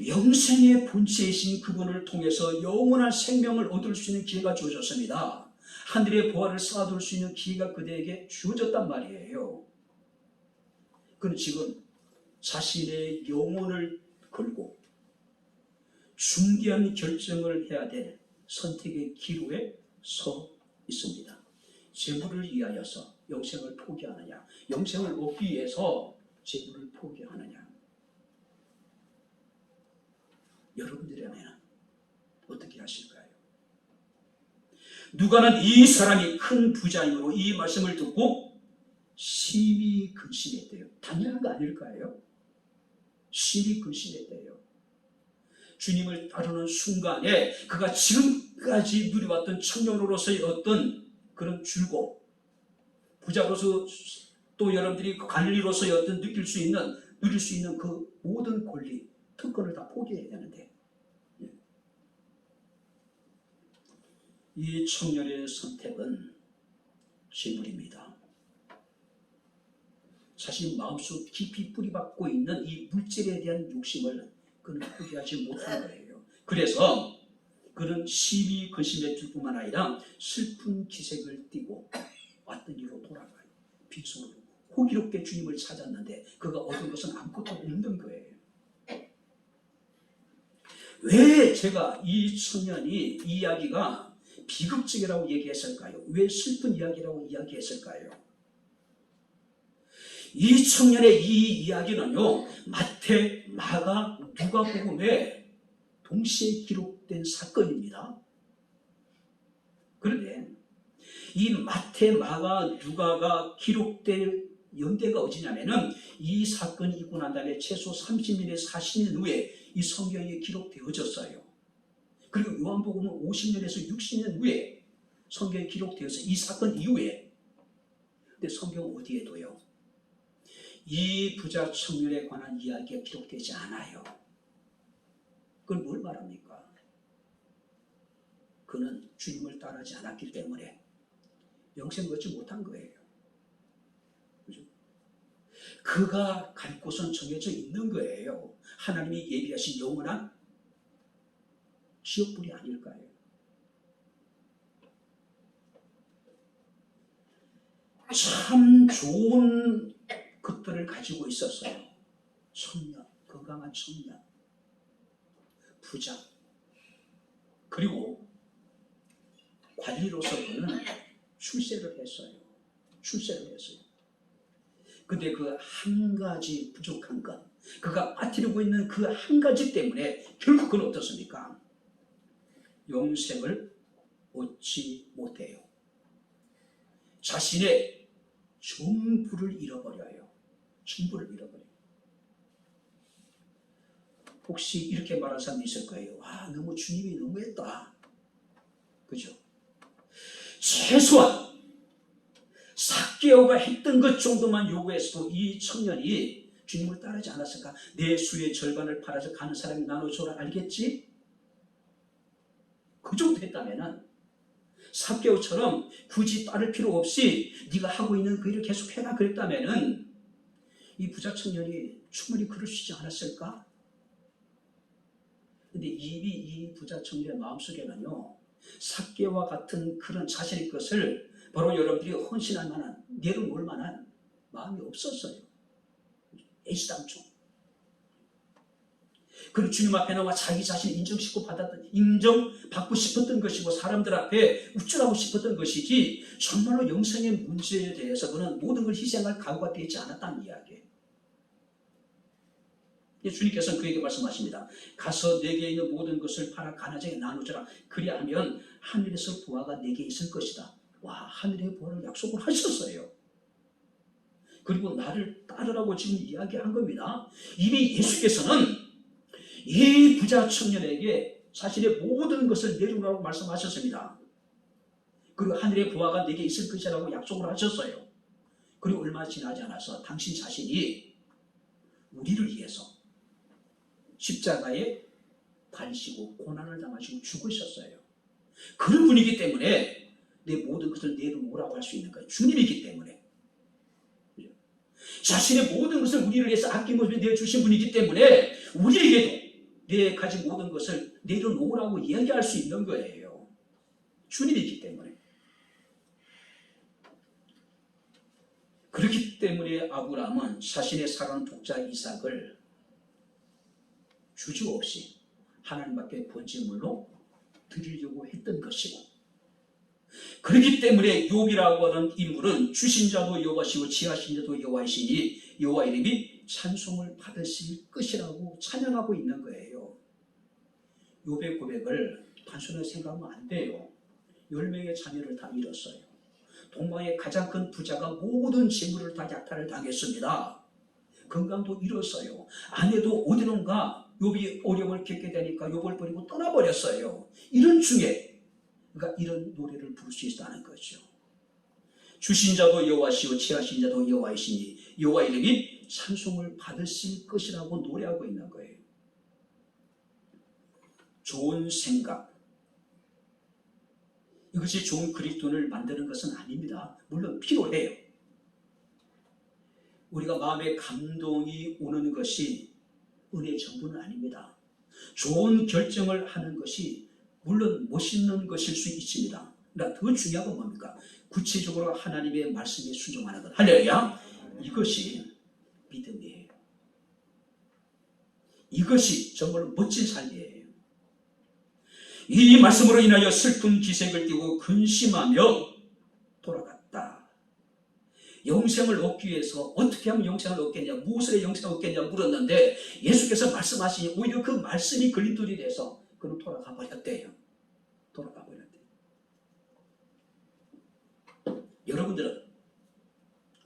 영생의 본체이신 그분을 통해서 영원한 생명을 얻을 수 있는 기회가 주어졌습니다. 하늘의 보화를 쌓아둘 수 있는 기회가 그대에게 주어졌단 말이에요. 그는 지금 자신의 영혼을 걸고 중대한 결정을 해야 될 선택의 기로에 서 있습니다. 재물을 위하여서 영생을 포기하느냐, 영생을 얻기 위해서 재물을 포기하느냐. 여러분들이라면 어떻게 하실까요? 누가는 이 사람이 큰 부자이므로 이 말씀을 듣고 심히 근심했대요. 당연한 거 아닐까요? 심히 근심했대요. 주님을 따르는 순간에 그가 지금까지 누려왔던 청년으로서의 어떤 그런 즐거움, 부자로서 또 여러분들이 관리로서의 어떤 누릴 수 있는 그 모든 권리, 특권을 다 포기해야 되는데, 이 청년의 선택은 재물입니다. 자신 마음속 깊이 뿌리박고 있는 이 물질에 대한 욕심을 그는 포기하지 못한 거예요. 그래서 그는 심히 근심했을 뿐만 아니라 슬픈 기색을 띠고 왔던 길로 돌아가요. 빈손으로 호기롭게 주님을 찾았는데 그가 얻은 것은 아무것도 없는 거예요. 왜 제가 이 청년이 이 이야기가 비극적이라고 얘기했을까요? 왜 슬픈 이야기라고 이야기했을까요? 이 청년의 이 이야기는요, 마태, 마가, 누가복음에 동시에 기록된 사건입니다. 그런데 이 마태, 마가, 누가가 기록된 연대가 어디냐면은 이 사건이 있고 난 다음에 최소 30년에서 40년 후에 이 성경에 기록되어졌어요. 그리고 요한복음은 50년에서 60년 후에 성경에 기록되어서 이 사건 이후에. 근데 성경 어디에 둬요? 이 부자 청년에 관한 이야기가 기록되지 않아요. 그걸 뭘 말합니까? 그는 주님을 따르지 않았기 때문에 영생을 얻지 못한 거예요. 그죠? 그가 갈 곳은 정해져 있는 거예요. 하나님이 예비하신 영원한 지옥불이 아닐까요? 참 좋은 것들을 가지고 있었어요. 청년, 건강한 청년, 부자, 그리고 관리로서 그는 출세를 했어요. 근데 그 한 가지 부족한 것, 그가 빠뜨리고 있는 그 한 가지 때문에 결국 그는 어떻습니까? 영생을 얻지 못해요. 자신의 전부를 잃어버려요. 혹시 이렇게 말하는 사람도 있을 거예요. 와, 너무 주님이 너무했다. 그죠? 최소한 삭개오가 했던 것 정도만 요구했어도 이 청년이 주님을 따르지 않았을까? 내 수의 절반을 팔아서 가는 사람이 나눠줘라, 알겠지? 그 정도 했다면은 삭개오처럼 굳이 따를 필요 없이 네가 하고 있는 그 일을 계속해라 그랬다면은 이 부자 청년이 충분히 그럴 수 있지 않았을까? 근데 이미 이 부자 청년의 마음속에는요, 삭개오와 같은 그런 자신의 것을 바로 여러분들이 헌신할 만한, 내려놓을 만한 마음이 없었어요. 애시당초. 그리고 주님 앞에 나와 자기 자신을 인정받고 싶었던 것이고 사람들 앞에 우쭐하고 싶었던 것이지 정말로 영생의 문제에 대해서 그는 모든 걸 희생할 각오가 되지 않았다는 이야기예요. 주님께서는 그에게 말씀하십니다. 가서 내게 있는 모든 것을 팔아 가난자에게 나누어라. 그리하면 하늘에서 부하가 내게 있을 것이다. 와, 하늘의 부하를 약속을 하셨어요. 그리고 나를 따르라고 지금 이야기한 겁니다. 이미 예수께서는 이 부자 청년에게 자신의 모든 것을 내놓으라고 말씀하셨습니다. 그리고 하늘의 부하가 내게 있을 것이라고 약속을 하셨어요. 그리고 얼마 지나지 않아서 당신 자신이 우리를 위해서 십자가에 달리시고 고난을 당하시고 죽으셨어요. 그런 분이기 때문에 내 모든 것을 내놓으라고 할 수 있는 거예요. 주님이기 때문에. 자신의 모든 것을 우리를 위해서 아낌없이 내주신 분이기 때문에 우리에게도 내 가진 모든 것을 내려놓으라고 이야기할 수 있는 거예요. 주님이기 때문에. 그렇기 때문에 아브라함은 자신의 사랑하는 독자 이삭을 주저없이 하나님 앞에 번제물로 드리려고 했던 것이고, 그렇기 때문에 욥이라고 하는 인물은 주신 자도 여호와시고 지하신 자도 여호와이시니 여호와 이름이 찬송을 받으실 것이라고 찬양하고 있는 거예요. 욥의 고백을 단순하게 생각하면 안 돼요. 10명의 자녀를 다 잃었어요. 동방의 가장 큰 부자가 모든 재물을 다 약탈을 당했습니다. 건강도 잃었어요. 아내도 어디론가 욥이 어려움을 겪게 되니까 욥을 버리고 떠나버렸어요. 이런 중에 그러니까 이런 노래를 부를 수 있다는 거죠. 주신 자도 여호와시오 취하신 자도 여호와이시니 여호와 이름이 찬송을 받으실 것이라고 노래하고 있는 거예요. 좋은 생각, 이것이 좋은 그리스도인을 만드는 것은 아닙니다. 물론 필요해요. 우리가 마음에 감동이 오는 것이 은혜의 전부는 아닙니다. 좋은 결정을 하는 것이 물론 멋있는 것일 수 있습니다. 그러나 더 중요한 건 뭡니까? 구체적으로 하나님의 말씀에 순종하는 것. 할렐루야! 이것이 믿음이에요. 이것이 정말 멋진 삶이에요. 이 말씀으로 인하여 슬픈 기색을 띠고 근심하며 돌아갔다. 영생을 얻기 위해서 어떻게 하면 영생을 얻겠냐, 무엇을 해 영생을 얻겠냐 물었는데 예수께서 말씀하시니 오히려 그 말씀이 걸림돌이 돼서 그는 돌아가 버렸대요. 여러분들은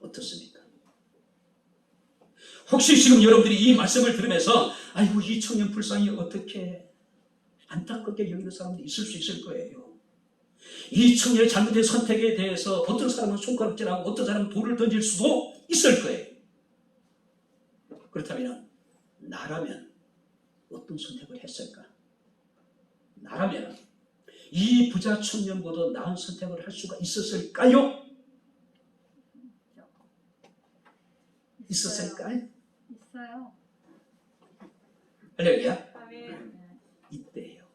어떻습니까? 혹시 지금 여러분들이 이 말씀을 들으면서 아이고 이 청년 불쌍히 어떻게 안타깝게 여기는 사람들이 있을 수 있을 거예요. 이 청년의 잘못된 선택에 대해서 어떤 사람은 손가락질하고 어떤 사람은 돌을 던질 수도 있을 거예요. 그렇다면 나라면 어떤 선택을 했을까? 나라면 이 부자 청년보다 나은 선택을 할 수가 있었을까요? 있었을까요? 있어요. 할렐루야. 아멘. 이때예요.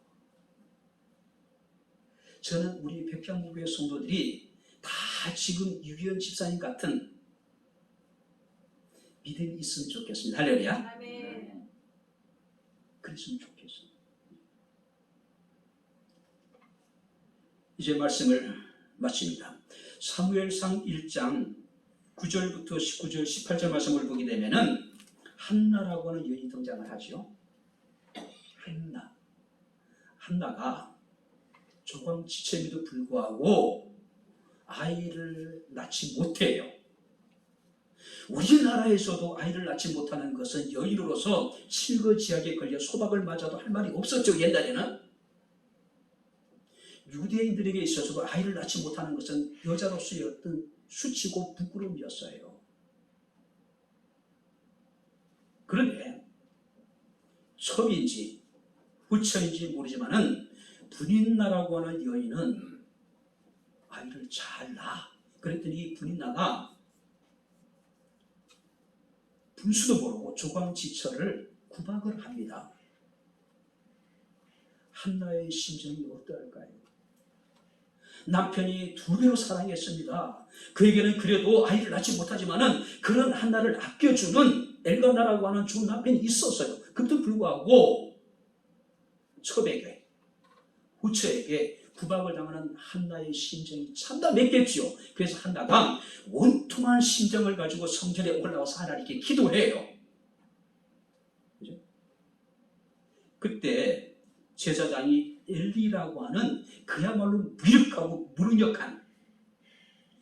저는 우리 백향무교회 성도들이 다 지금 유기현 집사님 같은 믿음이 있으면 좋겠습니다. 할렐루야. 아멘. 그랬으면 좋겠어요. 이제 말씀을 마칩니다. 사무엘상 1장 9절부터 19절 18절 말씀을 보게 되면은 한나라고 하는 여인이 등장을 하죠. 한나가 조광지체임에도 불구하고 아이를 낳지 못해요. 우리나라에서도 아이를 낳지 못하는 것은 여인으로서 실거지약에 걸려 소박을 맞아도 할 말이 없었죠. 옛날에는 유대인들에게 있어서도 아이를 낳지 못하는 것은 여자로서의 어떤 수치고 부끄러움이었어요. 그런데 첩인지 부처인지 모르지만은 분인나라고 하는 여인은 아이를 잘 낳아. 그랬더니 이 분인나가 분수도 모르고 조광지처를 구박을 합니다. 한나의 심정이 어떠할까요? 남편이 2배로 사랑했습니다. 그에게는 그래도 아이를 낳지 못하지만은 그런 한나를 아껴주는 엘가나라고 하는 좋은 남편이 있었어요. 그것도 불구하고 첩에게, 후처에게 구박을 당하는 한나의 심정이 참담했겠지요. 그래서 한나가 원통한 심정을 가지고 성전에 올라와서 하나님께 기도해요. 그죠? 그때 제사장이 엘리라고 하는 그야말로 무력하고 무능력한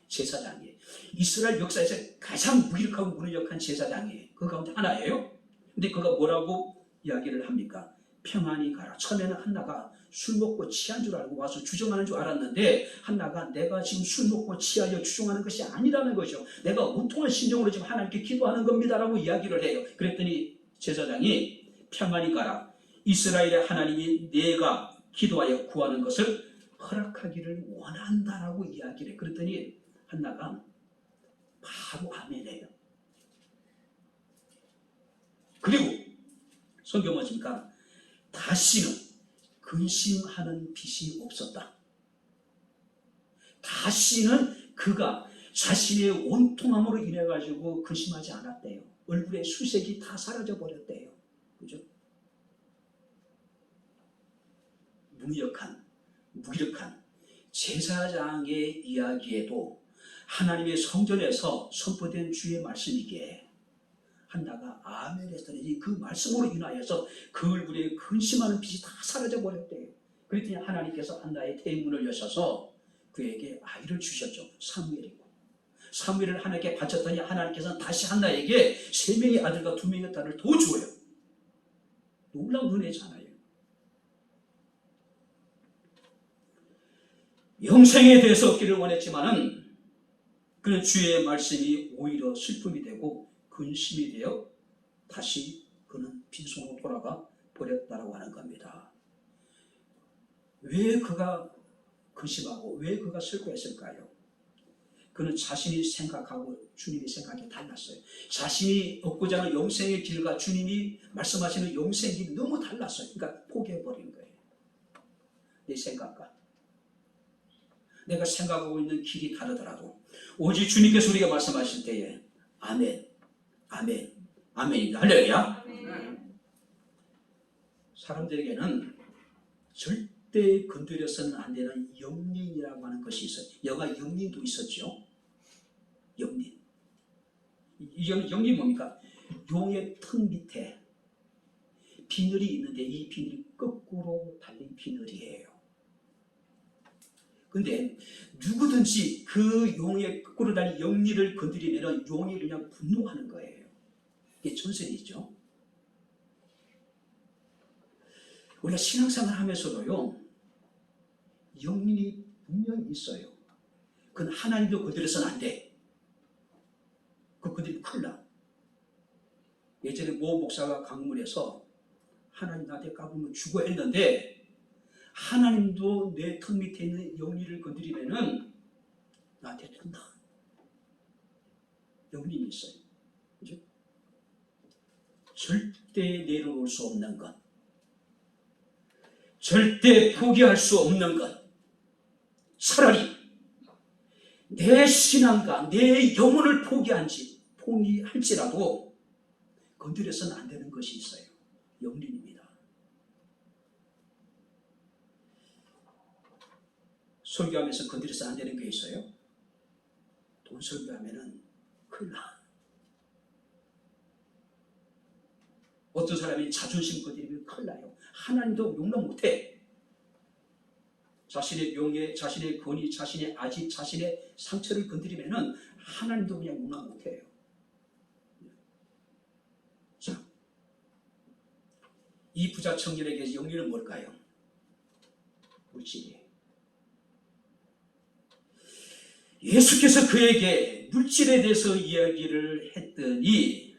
제사장이에요. 이스라엘 역사에서 가장 무력하고 무능력한 제사장이에요. 그 가운데 하나예요. 근데 그가 뭐라고 이야기를 합니까? 평안히 가라. 처음에는 한나가 술 먹고 취한 줄 알고 와서 주정하는 줄 알았는데 한나가 내가 지금 술 먹고 취하여 주정하는 것이 아니라는 거죠. 내가 온통한 심정으로 지금 하나님께 기도하는 겁니다라고 이야기를 해요. 그랬더니 제사장이 평안히 가라. 이스라엘의 하나님이 내가 기도하여 구하는 것을 허락하기를 원한다라고 이야기를 해. 그랬더니 한나가 바로 아멘해요. 그리고 성경 뭐십니까? 다시는 근심하는 빛이 없었다. 다시는 그가 자신의 온통함으로 인해 가지고 근심하지 않았대요. 얼굴에 수색이 다 사라져 버렸대요. 그죠? 무기력한 제사장의 이야기에도 하나님의 성전에서 선포된 주의 말씀이기에 한나가 아멘 했더니 그 말씀으로 인하여서 그 얼굴에 근심하는 빛이 다 사라져 버렸대요. 그랬더니 하나님께서 한나의 태문을 여셔서 그에게 아이를 주셨죠. 사무엘이고. 사무엘을 하나님께 바쳤더니 하나님께서는 다시 한나에게 3명의 아들과 2명의 딸을 더 줘요. 놀라운 은혜잖아요. 영생에 대해서 얻기를 원했지만은 그는 주의 말씀이 오히려 슬픔이 되고 근심이 되어 다시 그는 빈손으로 돌아가 버렸다라고 하는 겁니다. 왜 그가 근심하고 왜 그가 슬퍼했을까요? 그는 자신이 생각하고 주님의 생각이 달랐어요. 자신이 얻고자 하는 영생의 길과 주님이 말씀하시는 영생의 길이 너무 달랐어요. 그러니까 포기해버린 거예요. 내 생각과 내가 생각하고 있는 길이 다르더라도 오직 주님께서 우리가 말씀하실 때에 아멘, 아멘, 아멘입니다. 할렐루야. 사람들에게는 절대 건드려서는 안 되는 영린이라고 하는 것이 있어요. 영화 영린도 있었죠. 영린. 이 영린 뭡니까? 용의 턱 밑에 비늘이 있는데 이 비늘이 거꾸로 달린 비늘이에요. 근데 누구든지 그 용의 거꾸로 달린 영린을 건드리면 용이 그냥 분노하는 거예요. 이게 전설이죠. 우리가 신앙생활 하면서도요, 영린이 분명히 있어요. 그건 하나님도 건드려서는 안 돼. 그거 건드리면 큰일 나. 예전에 모 목사가 강물에서 하나님 나한테 까불면 죽어 했는데, 하나님도 내 턱 밑에 있는 영린을 건드리면은 나한테 된다. 영린이 있어요. 그죠? 절대 내려놓을 수 없는 것, 절대 포기할 수 없는 것, 차라리 내 신앙과 내 영혼을 포기할지라도 건드려서는 안 되는 것이 있어요. 영린입니다. 설교하면서 건드려서 안 되는 게 있어요. 돈 설교하면은 큰일 나. 어떤 사람이 자존심 건드리면 큰일 나요. 하나님도 용납 못해. 자신의 명예, 자신의 권위, 자신의 아집, 자신의 상처를 건드리면은 하나님도 그냥 용납 못해요. 자, 이 부자 청년에게 영리는 뭘까요? 물질이에요. 예수께서 그에게 물질에 대해서 이야기를 했더니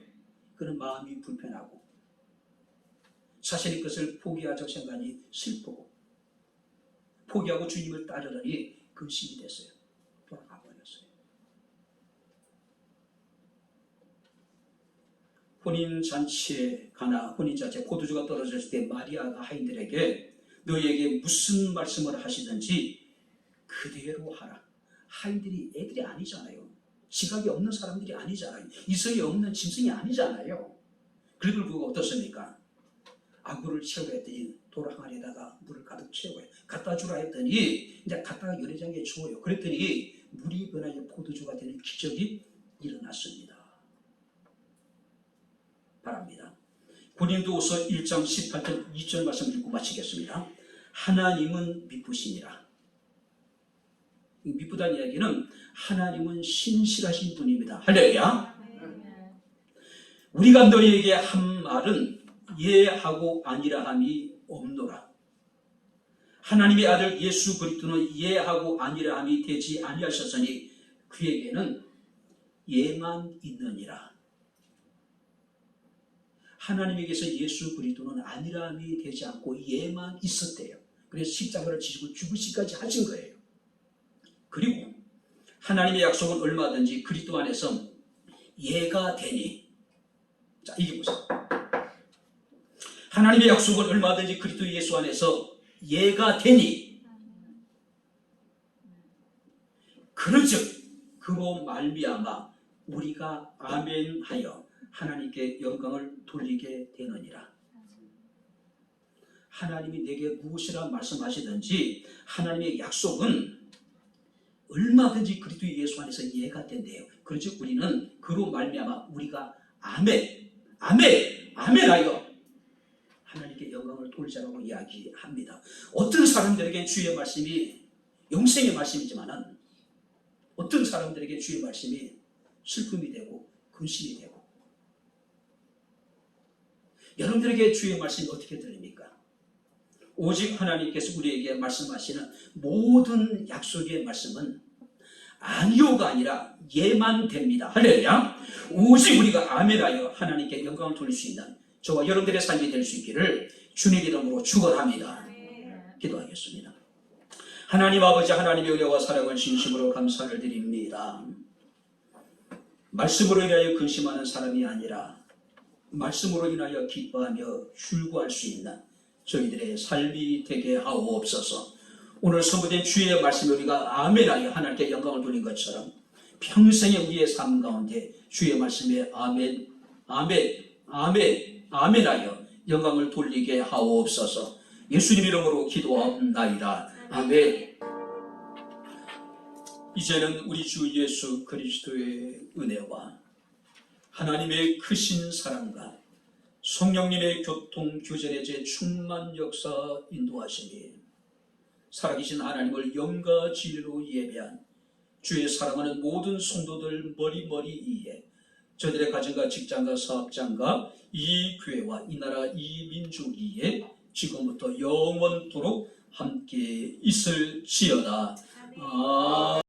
그는 마음이 불편하고 자신의 것을 포기하자고 생각하니 슬프고 포기하고 주님을 따르더니 근심이 됐어요. 돌아가 버렸어요. 혼인잔치에 가나 혼인잔치에 포도주가 떨어졌을 때 마리아가 하인들에게 너희에게 무슨 말씀을 하시든지 그대로 하라. 하인들이 애들이 아니잖아요. 지각이 없는 사람들이 아니잖아요. 이성이 없는 짐승이 아니잖아요. 그래도 그거 어떻습니까? 아구를 채우라 했더니 도랑안에다가 물을 가득 채워요. 갖다 주라 했더니 이제 갖다가 요리장에 주어요. 그랬더니 물이 변하여 포도주가 되는 기적이 일어났습니다. 바랍니다. 고린도후서 1장 18절 2절 말씀 읽고 마치겠습니다. 하나님은 미쁘시니라. 미쁘다는 이야기는 하나님은 신실하신 분입니다. 할렐루야. 우리가 너희에게 한 말은 예하고 아니라함이 없노라. 하나님의 아들 예수 그리스도는 예하고 아니라함이 되지 아니하셨으니 그에게는 예만 있느니라. 하나님에게서 예수 그리스도는 아니라함이 되지 않고 예만 있었대요. 그래서 십자가를 지시고 죽으시기까지 하신 거예요. 그리고 하나님의 약속은 얼마든지 그리스도 안에서 예가 되니. 자, 이게 보세요. 하나님의 약속은 얼마든지 그리스도 예수 안에서 예가 되니. 그런즉 그로 말미암아 우리가 아멘하여 하나님께 영광을 돌리게 되느니라. 하나님이 내게 무엇이라 말씀하시든지 하나님의 약속은 얼마든지 그리스도 예수 안에서 예가 된대요. 그렇지 우리는 그로 말미암아 우리가 아멘하여 하나님께 영광을 돌리자라고 이야기합니다. 어떤 사람들에게 주의 말씀이 영생의 말씀이지만은 어떤 사람들에게 주의 말씀이 슬픔이 되고 근심이 되고. 여러분들에게 주의 말씀이 어떻게 들립니까? 오직 하나님께서 우리에게 말씀하시는 모든 약속의 말씀은 아니오가 아니라 예만 됩니다. 할렐루야. 오직 우리가 아멘하여 하나님께 영광을 돌릴 수 있는 저와 여러분들의 삶이 될 수 있기를 주님 이름으로 축원합니다. 기도하겠습니다. 하나님 아버지, 하나님의 은혜와 사랑을 진심으로 감사를 드립니다. 말씀으로 인하여 근심하는 사람이 아니라 말씀으로 인하여 기뻐하며 즐거워할 수 있는 저희들의 삶이 되게 하옵소서. 오늘 선포된 주의 말씀을 우리가 아멘하여 하나님께 영광을 돌린 것처럼 평생의 우리의 삶 가운데 주의 말씀에 아멘하여 영광을 돌리게 하옵소서. 예수님 이름으로 기도하옵나이다. 아멘. 이제는 우리 주 예수 그리스도의 은혜와 하나님의 크신 사랑과 성령님의 교통 교전의 제 충만 역사 인도하시니 살아계신 하나님을 영과 진리로 예배한 주의 사랑하는 모든 성도들 머리머리 위에 저들의 가정과 직장과 사업장과 이 교회와 이 나라 이 민족 위에 지금부터 영원토록 함께 있을지어다. 아멘.